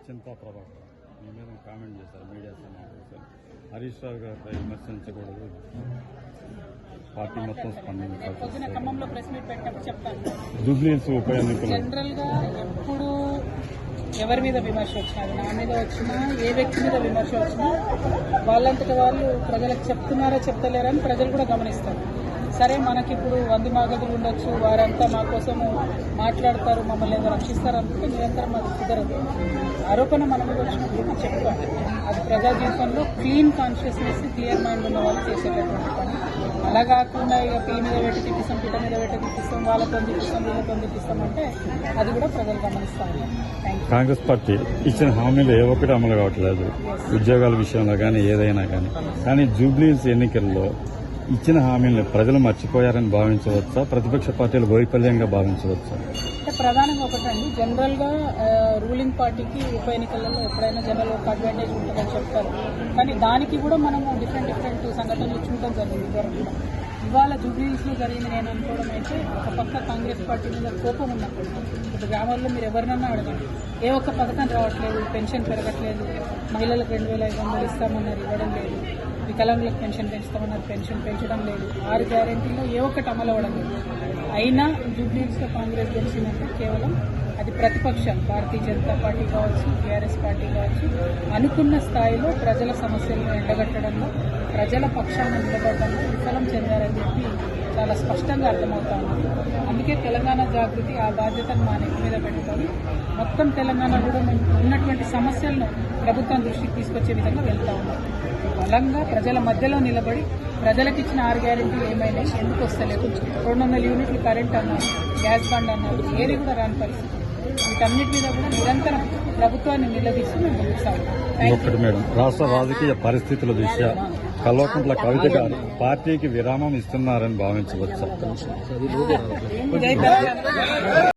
చింతా ప్రభాకర్ మీ మీద కామెంట్ చేశారు మీడియా సమావేశం. హరీష్ రావు గారిపై విమర్శించకూడదు, పార్టీ మొత్తం స్పందించాలి. ఖమ్మంలో ప్రెస్ మీట్ పెట్టినప్పుడు చెప్తాను. జూబ్లీహిల్స్ ఉప ఎన్నికలు జనరల్ గా ఎప్పుడు ఎవరి మీద విమర్శ వచ్చినా, అది నా మీద వచ్చినా, ఏ వ్యక్తి మీద విమర్శ వచ్చినా వాళ్ళంతటి వాళ్ళు ప్రజలకు చెప్తున్నారా చెప్తలేరా అని ప్రజలు కూడా గమనిస్తారు. సరే, మనకిప్పుడు 100 మాగదులు ఉండొచ్చు, వారంతా మా కోసము మాట్లాడతారు, మమ్మల్ని ఏదో రక్షిస్తారు అనుకుంటే నిరంతరం అది కుదరదు. ఆరోపణ మన మీద వచ్చినప్పుడు మనం చెప్పుకోవాలి. అది ప్రజా జీవితంలో క్లీన్ కాన్షియస్నెస్, క్లియర్ మైండ్ ఉన్న వాళ్ళు చేసేటటువంటి పని. అలా కాకుండా ఇక పిల్లి మీద పెట్టి తిప్పిస్తాం, పిట్ట మీద పెట్టి తిప్పిస్తాం, వాళ్ళతో తిప్పిస్తాం, వీళ్ళతో తిప్పిస్తాం అంటే అది కూడా ప్రజలు గమనిస్తారు. కాంగ్రెస్ పార్టీ ఇచ్చిన హామీలు ఏ ఒక్కటి అమలు కావట్లేదు, ఉద్యోగాల విషయంలో కానీ ఏదైనా కానీ జూబ్లీహిల్స్ ఎన్నికల్లో ఇచ్చిన హామీలను ప్రజలు మర్చిపోయారని భావించవచ్చా, ప్రతిపక్ష పార్టీలు వైఫల్యంగా భావించవచ్చా? అంటే ప్రధానంగా ఒకటండి, జనరల్ గా రూలింగ్ పార్టీకి ఉప ఎన్నికలలో ఎప్పుడైనా జనరల్ ఒక అడ్వాంటేజ్ ఉంటుందని చెప్తారు. కానీ దానికి కూడా మనము డిఫరెంట్ సంఘటనలు చూడటం జరిగింది. కూడా ఇవాళ జూబ్లీహిల్స్ లో జరిగింది నేను అనుకోవడం అయితే, ఒక పక్క కాంగ్రెస్ పార్టీ మీద కోపం ఉన్నప్పుడు ఇప్పుడు గ్రామాల్లో మీరు ఎవరినన్నా అడగండి, ఏ ఒక్క పథకం రావట్లేదు, పెన్షన్ పెరగట్లేదు, మహిళలకు 2500 ఇస్తామన్నారు, ఇవ్వడం లేదు, వికలాంగులకు పెన్షన్ పెంచుతామన్నారు, పెన్షన్ పెంచడం లేదు, 6 గ్యారెంటీల్లో ఏ ఒక్కటి అమలు అవ్వడం లేదు. అయినా జూబ్లీహిల్స్ లో కాంగ్రెస్ గెలిచిందంటే కేవలం అది ప్రతిపక్షం, భారతీయ జనతా పార్టీ కావచ్చు, టీఆర్ఎస్ పార్టీ కావచ్చు, అనుకున్న స్థాయిలో ప్రజల సమస్యలను ఎండగట్టడంలో, ప్రజల పక్షాన నిలబడడంలో విఫలం చెందారని చెప్పి చాలా స్పష్టంగా అర్థమవుతా ఉంది. అందుకే తెలంగాణ జాగృతి ఆ బాధ్యతను మా నెత్తి మీద పెట్టుకొని మొత్తం తెలంగాణ కూడా ఉన్నటువంటి సమస్యలను ప్రభుత్వం దృష్టికి తీసుకొచ్చే విధంగా వెళ్తా ఉన్నాం. బలంగా ప్రజల మధ్యలో నిలబడి ప్రజలకు ఇచ్చిన 6 గ్యారెంటీలు ఏమైనా ఎందుకు వస్తలేదు, 200 యూనిట్లు కరెంట్ అన్నారు, గ్యాస్ బండ్ అన్నారు, ఏది కూడా రాని పరిస్థితి. వీటన్నిటి మీద కూడా నిరంతరం ప్రభుత్వాన్ని నిలదీస్తూ మేము ముందుకు సాగుతాం. మేడం, రాష్ట్ర రాజకీయ పరిస్థితుల దృష్ట్యా కల్వకుంట్ల కవిత గారు పార్టీకి విరామం ఇస్తున్నారని భావించవచ్చా?